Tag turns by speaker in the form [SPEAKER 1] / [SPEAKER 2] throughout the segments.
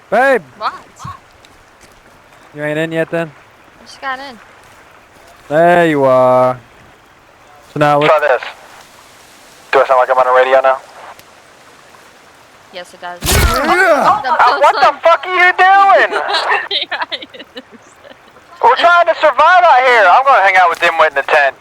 [SPEAKER 1] Babe!
[SPEAKER 2] What?
[SPEAKER 1] You ain't in yet then?
[SPEAKER 2] I just got in.
[SPEAKER 1] There you are. So now
[SPEAKER 3] Try this. Do I sound like I'm on the radio now?
[SPEAKER 2] Yes, it does.
[SPEAKER 3] What the fuck are you doing? We're trying to survive out here. I'm gonna hang out with Dimwit in the tent.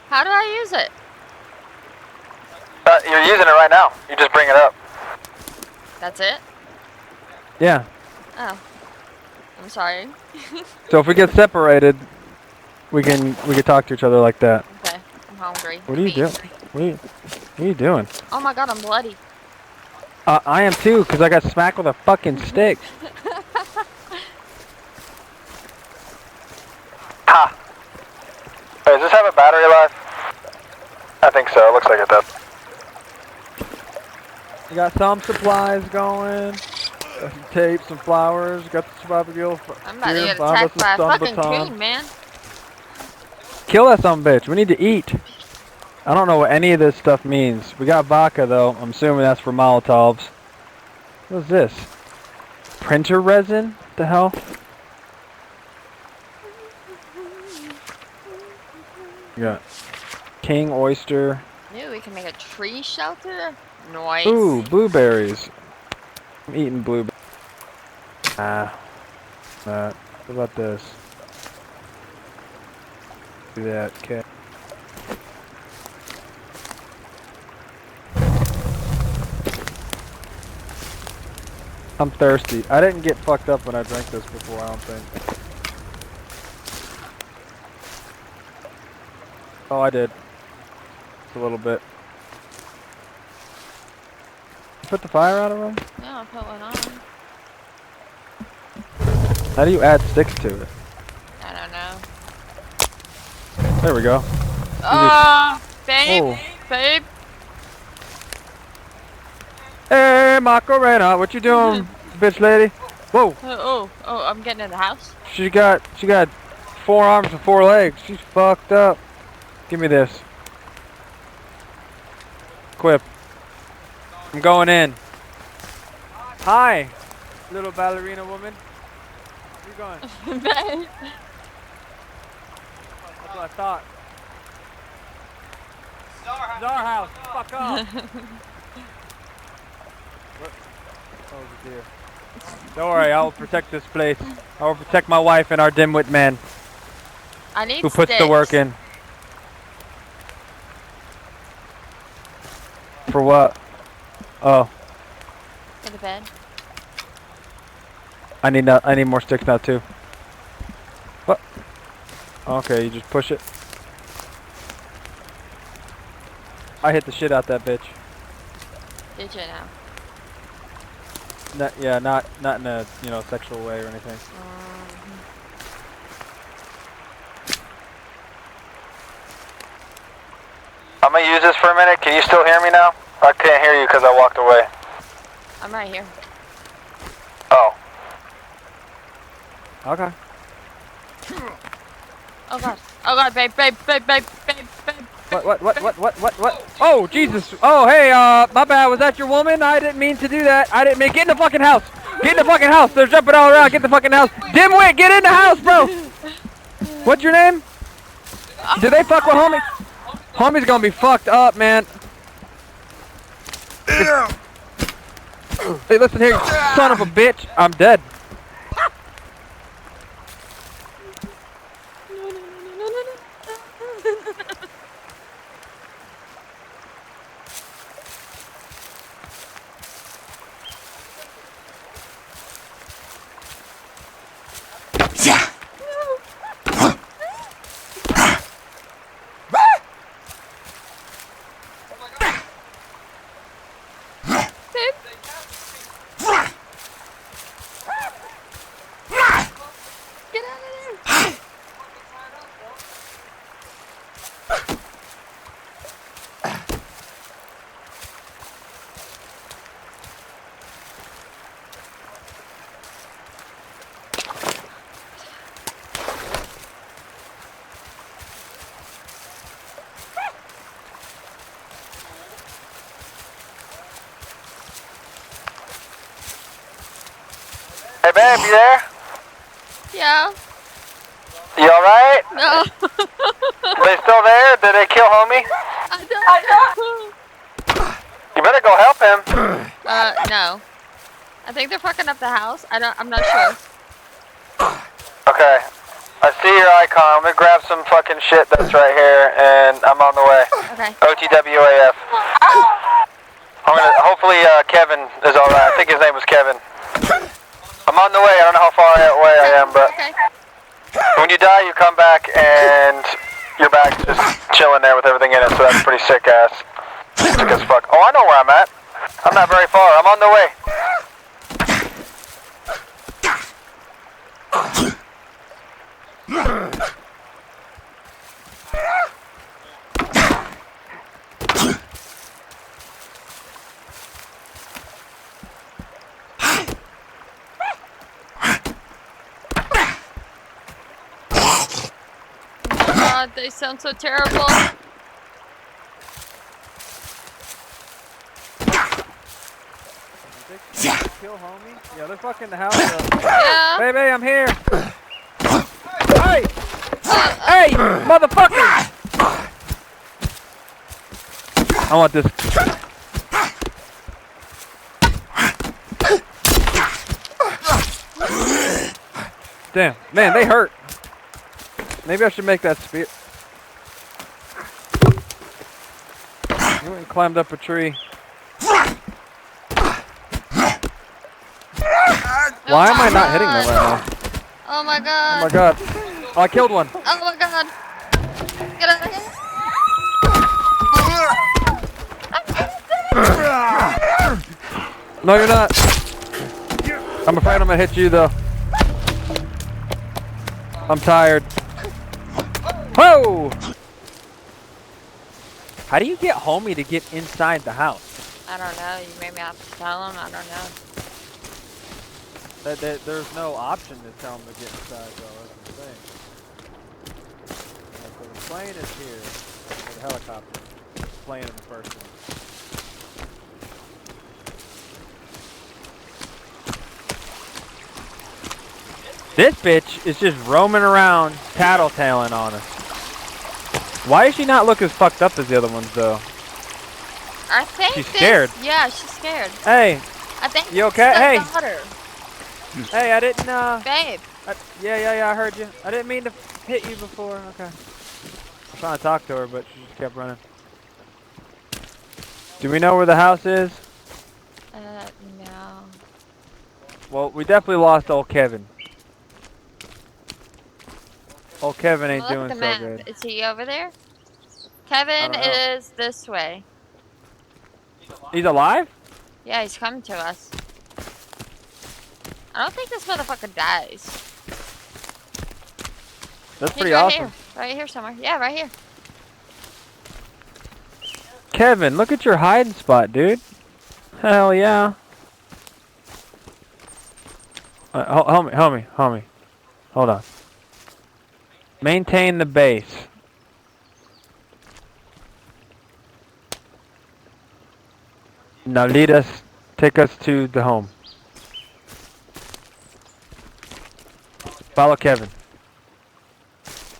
[SPEAKER 2] How do I use it?
[SPEAKER 3] You're using it right now. You just bring it up.
[SPEAKER 2] That's it?
[SPEAKER 1] Yeah.
[SPEAKER 2] Oh. I'm sorry.
[SPEAKER 1] So if we get separated, we can talk to each other like that.
[SPEAKER 2] Okay. I'm hungry.
[SPEAKER 1] What are you doing? What are you doing?
[SPEAKER 2] Oh my god, I'm bloody.
[SPEAKER 1] I am too, cause I got smacked with a fucking stick.
[SPEAKER 3] Ha! Hey, does this have a battery life? I think so. It looks like it does.
[SPEAKER 1] We got some supplies going. Got some tape, some flowers. Got the survival gear.
[SPEAKER 2] I'm about to get attacked by a fucking queen, man.
[SPEAKER 1] Kill that son of a bitch. We need to eat. I don't know what any of this stuff means. We got vodka though. I'm assuming that's for Molotovs. What is this? Printer resin? What the hell? We got king oyster.
[SPEAKER 2] Ooh, we can make a tree shelter. Nice.
[SPEAKER 1] Ooh, blueberries. I'm eating blueberries. What about this? Do that, okay. I'm thirsty. I didn't get fucked up when I drank this before, I don't think. Oh, I did. Just a little bit. Put the fire out of them?
[SPEAKER 2] Yeah, I'll put one on.
[SPEAKER 1] How do you add sticks to it?
[SPEAKER 2] I don't know.
[SPEAKER 1] There we go.
[SPEAKER 2] Babe,
[SPEAKER 1] Oh.
[SPEAKER 2] babe.
[SPEAKER 1] Hey, Macarena, what you doing, bitch lady? Whoa.
[SPEAKER 2] Oh, I'm getting in the house.
[SPEAKER 1] She got 4 arms and 4 legs. She's fucked up. Give me this. Quip. I'm going in. Hi, little ballerina woman. Where you going?
[SPEAKER 2] Babe.
[SPEAKER 1] That's what I thought. It's our house. Fuck off. Oh, dear. Don't worry, I will protect this place. I will protect my wife and our dimwit man
[SPEAKER 2] I need
[SPEAKER 1] who puts the work in. For what? Oh,
[SPEAKER 2] For the bed.
[SPEAKER 1] I need more sticks now too. What? Okay, you just push it. I hit the shit out that bitch.
[SPEAKER 2] Did you now?
[SPEAKER 1] Yeah, not in a sexual way or anything.
[SPEAKER 3] I'm gonna use this for a minute. Can you still hear me now? I can't hear you because I walked away.
[SPEAKER 2] I'm right here.
[SPEAKER 3] Oh.
[SPEAKER 1] Okay.
[SPEAKER 2] Oh god. Oh god, babe.
[SPEAKER 1] What? Oh, Jesus. Oh, hey, my bad. Was that your woman? I didn't mean to do that. I didn't mean. Get in the fucking house. Get in the fucking house. They're jumping all around. Get the fucking house. Dimwit, get in the house, bro. What's your name? Did they fuck with homie? Homie's gonna be fucked up, man. Hey, listen here, you son of a bitch. I'm dead.
[SPEAKER 3] Hey babe, you there?
[SPEAKER 2] Yeah.
[SPEAKER 3] You alright?
[SPEAKER 2] No.
[SPEAKER 3] They still there? Did they kill homie?
[SPEAKER 2] I don't.
[SPEAKER 3] You better go help him.
[SPEAKER 2] No. I think they're fucking up the house. I'm not sure.
[SPEAKER 3] Okay. I see your icon. I'm gonna grab some fucking shit that's right here, and I'm on the way.
[SPEAKER 2] Okay.
[SPEAKER 3] OTWAF. Hopefully, Kevin is alright. I think his name was Kevin. I'm on the way. I don't know how far away I am, but
[SPEAKER 2] Okay.
[SPEAKER 3] when you die, you come back, and your bag's just chilling there with everything in it, so that's pretty sick ass. Sick as fuck. Oh, I know where I'm at. I'm not very far. I'm on the way.
[SPEAKER 2] God, they sound so terrible.
[SPEAKER 1] Kill homie? Yeah, they're fucking the house up.
[SPEAKER 2] Yeah.
[SPEAKER 1] Baby, I'm here. Hey! Hey, motherfucker! I want this. Damn, man, they hurt. Maybe I should make that spear. You went and climbed up a tree. Why am I not hitting them right now?
[SPEAKER 2] Oh my
[SPEAKER 1] Oh
[SPEAKER 2] god.
[SPEAKER 1] my god. Oh, I killed one.
[SPEAKER 2] Oh my god. Get out of here.
[SPEAKER 1] No, you're not. I'm afraid I'm gonna hit you though. I'm tired. Whoa! How do you get homie to get inside the house?
[SPEAKER 2] I don't know. You maybe have to tell him. I don't know.
[SPEAKER 1] There's no option to tell them to get inside though, that's the thing. So the plane is here. Or the helicopter. The plane in the first one. This bitch is just roaming around, tattletaling on us. Why is she not look as fucked up as the other ones though?
[SPEAKER 2] I think
[SPEAKER 1] She's scared.
[SPEAKER 2] Yeah, she's scared.
[SPEAKER 1] Hey,
[SPEAKER 2] I think
[SPEAKER 1] you okay?
[SPEAKER 2] it's
[SPEAKER 1] Hey.
[SPEAKER 2] the daughter.
[SPEAKER 1] hey, I didn't
[SPEAKER 2] Babe.
[SPEAKER 1] yeah, I heard you. I didn't mean to hit you before. Okay. I'm trying to talk to her, but she just kept running. Do we know where the house is?
[SPEAKER 2] No.
[SPEAKER 1] Well, we definitely lost old Kevin. Old Kevin ain't
[SPEAKER 2] Well, look
[SPEAKER 1] doing
[SPEAKER 2] at the
[SPEAKER 1] so
[SPEAKER 2] map.
[SPEAKER 1] good.
[SPEAKER 2] Is he over there? Kevin
[SPEAKER 1] don't know.
[SPEAKER 2] is this way.
[SPEAKER 1] He's alive?
[SPEAKER 2] Yeah, he's coming to us. I don't think this motherfucker dies.
[SPEAKER 1] That's
[SPEAKER 2] He's
[SPEAKER 1] pretty
[SPEAKER 2] right
[SPEAKER 1] awesome.
[SPEAKER 2] here. Right here somewhere. Yeah, right here.
[SPEAKER 1] Kevin, look at your hiding spot, dude. Hell yeah. Homie. Hold on. Maintain the base. Now take us to the home. Follow Kevin.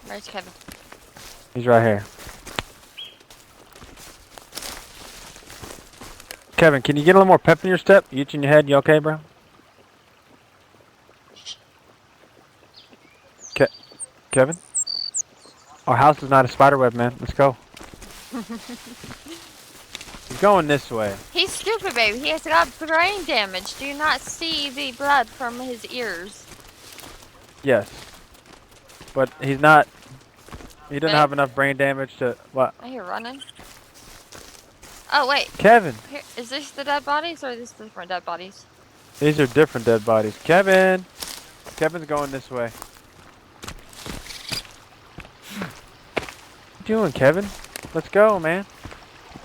[SPEAKER 2] Where's Kevin?
[SPEAKER 1] He's right here. Kevin, can you get a little more pep in your step? You itching your head? You okay, bro? Kevin? Our house is not a spider web, man. Let's go. He's going this way.
[SPEAKER 2] He's stupid, baby. He has got brain damage. Do you not see the blood from his ears?
[SPEAKER 1] Yes. But he's not... He doesn't
[SPEAKER 2] Hey.
[SPEAKER 1] have enough brain damage to... What?
[SPEAKER 2] I hear running. Oh, wait.
[SPEAKER 1] Kevin!
[SPEAKER 2] Here, is this the dead bodies or are these different dead bodies?
[SPEAKER 1] These are different dead bodies. Kevin! Kevin's going this way. What you doing, Kevin? Let's go, man.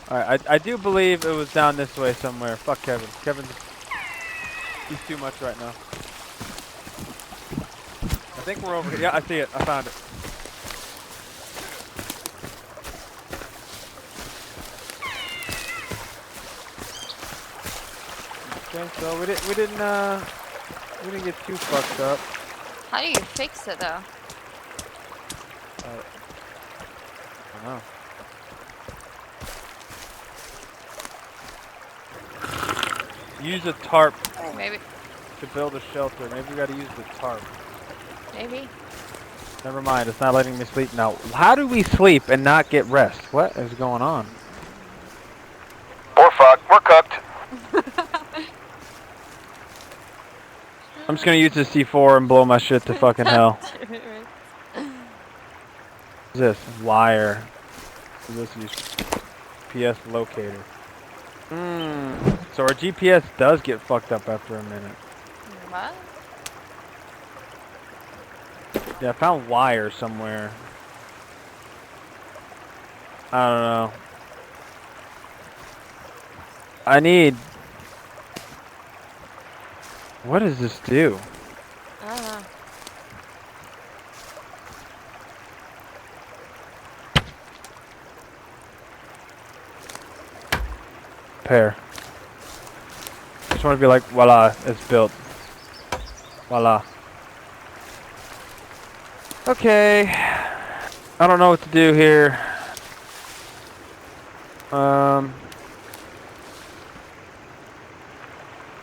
[SPEAKER 1] Alright, I do believe it was down this way somewhere. Fuck Kevin. He's too much right now. I think we're over here. Yeah, I see it. I found it. Okay, so we didn't We didn't get too fucked up.
[SPEAKER 2] How do you fix it though?
[SPEAKER 1] I don't know. Use a tarp
[SPEAKER 2] Maybe.
[SPEAKER 1] to build a shelter. Maybe we gotta use the tarp.
[SPEAKER 2] Maybe.
[SPEAKER 1] Never mind, it's not letting me sleep now. How do we sleep and not get rest? What is going on?
[SPEAKER 3] We're fucked. We're cooked.
[SPEAKER 1] I'm just gonna use this C4 and blow my shit to fucking hell. What's this? Wire. This is GPS locator. So our GPS does get fucked up after a minute.
[SPEAKER 2] What?
[SPEAKER 1] Yeah, I found wire somewhere. I don't know. I need... What does this do?
[SPEAKER 2] I don't know.
[SPEAKER 1] Pair. Just want to be like, voila, it's built. Voila. Okay. I don't know what to do here.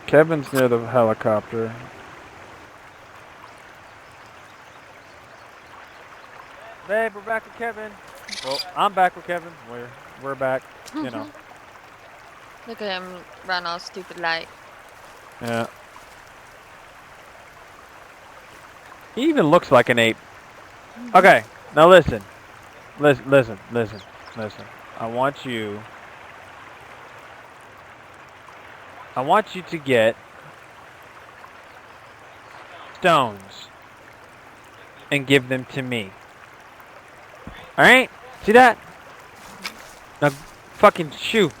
[SPEAKER 1] Kevin's near the helicopter. Babe, we're back with Kevin. Well, I'm back with Kevin. We're back, you know.
[SPEAKER 2] Look at him run all stupid light.
[SPEAKER 1] Yeah. He even looks like an ape. Okay, now listen. Listen. I want you to get stones and give them to me. Alright? See that? Now fucking shoot.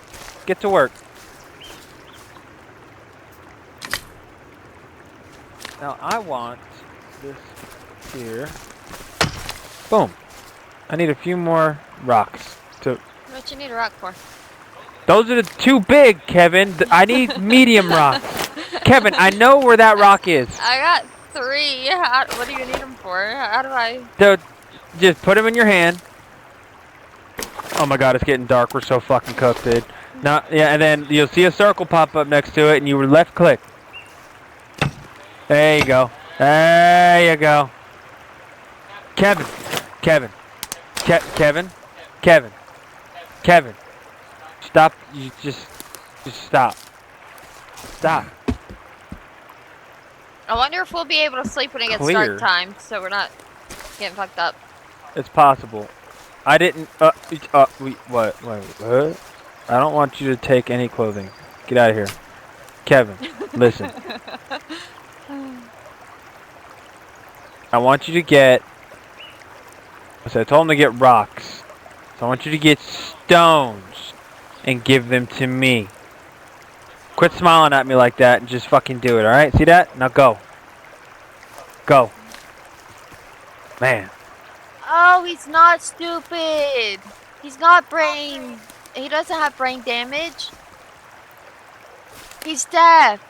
[SPEAKER 1] Get to work. Now I want this here. Boom. I need a few more rocks to...
[SPEAKER 2] What you need a rock for?
[SPEAKER 1] Those are too big, Kevin. I need medium rocks. Kevin, I know where that rock is.
[SPEAKER 2] I got 3. What do you need them for? How do I?
[SPEAKER 1] Just put them in your hand. Oh my god, it's getting dark. We're so fucking cooked, dude. Now, yeah, and then you'll see a circle pop up next to it, and you left click. There you go. There you go. Kevin. Stop. You just stop. Stop.
[SPEAKER 2] I wonder if we'll be able to sleep when it gets
[SPEAKER 1] Clear.
[SPEAKER 2] dark time, so we're not getting fucked up.
[SPEAKER 1] It's possible. I didn't. What? I don't want you to take any clothing. Get out of here, Kevin. Listen. I want you to get. I told him to get rocks. So I want you to get stones and give them to me. Quit smiling at me like that and just fucking do it, alright? See that? Now go. Go. Man.
[SPEAKER 2] Oh, he's not stupid. He's not brain. He doesn't have brain damage. He's deaf.